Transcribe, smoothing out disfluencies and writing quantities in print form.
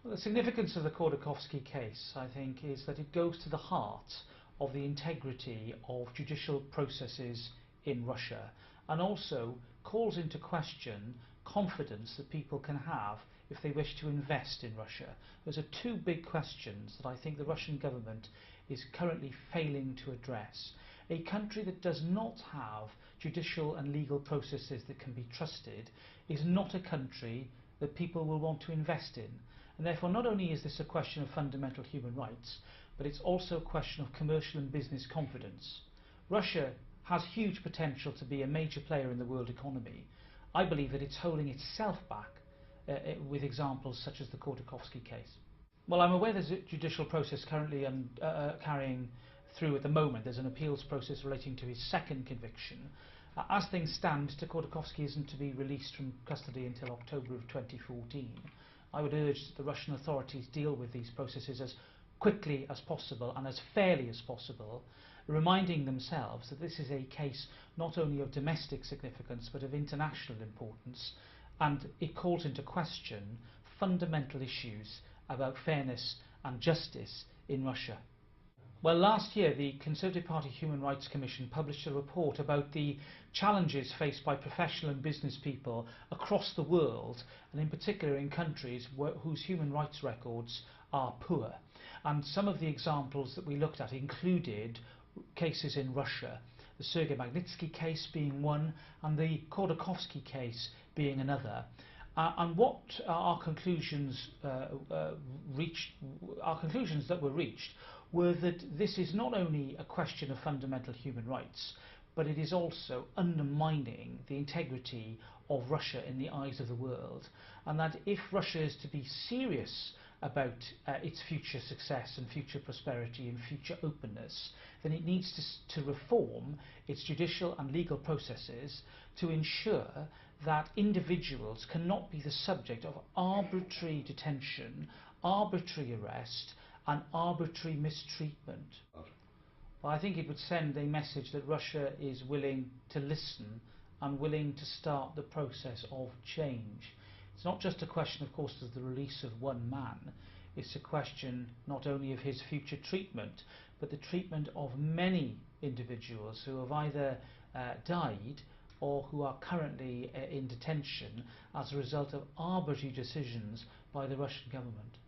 Well, the significance of the Khodorkovsky case, I think, is that it goes to the heart of the integrity of judicial processes in Russia, and also calls into question confidence that people can have if they wish to invest in Russia. Those are two big questions that I think the Russian government is currently failing to address. A country that does not have judicial and legal processes that can be trusted is not a country that people will want to invest in. And therefore, not only is this a question of fundamental human rights, but it's also a question of commercial and business confidence. Russia has huge potential to be a major player in the world economy. I believe that it's holding itself back with examples such as the Khodorkovsky case. Well, I'm aware there's a judicial process currently carrying through at the moment. There's an appeals process relating to his second conviction. As things stand, Mr. Khodorkovsky isn't to be released from custody until October of 2014. I would urge that the Russian authorities deal with these processes as quickly as possible and as fairly as possible, reminding themselves that this is a case not only of domestic significance but of international importance, and it calls into question fundamental issues about fairness and justice in Russia. Well, last year the Conservative Party Human Rights Commission published a report about the challenges faced by professional and business people across the world, and in particular in countries whose human rights records are poor. And some of the examples that we looked at included cases in Russia, the Sergei Magnitsky case being one and the Khodorkovsky case being another. And what our conclusions that were reached were that this is not only a question of fundamental human rights, but it is also undermining the integrity of Russia in the eyes of the world, and that if Russia is to be serious about its future success and future prosperity and future openness, then it needs to reform its judicial and legal processes to ensure that individuals cannot be the subject of arbitrary detention, arbitrary arrest and arbitrary mistreatment. Well, I think it would send a message that Russia is willing to listen and willing to start the process of change. It's not just a question, of course, of the release of one man. It's a question not only of his future treatment, but the treatment of many individuals who have either died or who are currently in detention as a result of arbitrary decisions by the Russian government.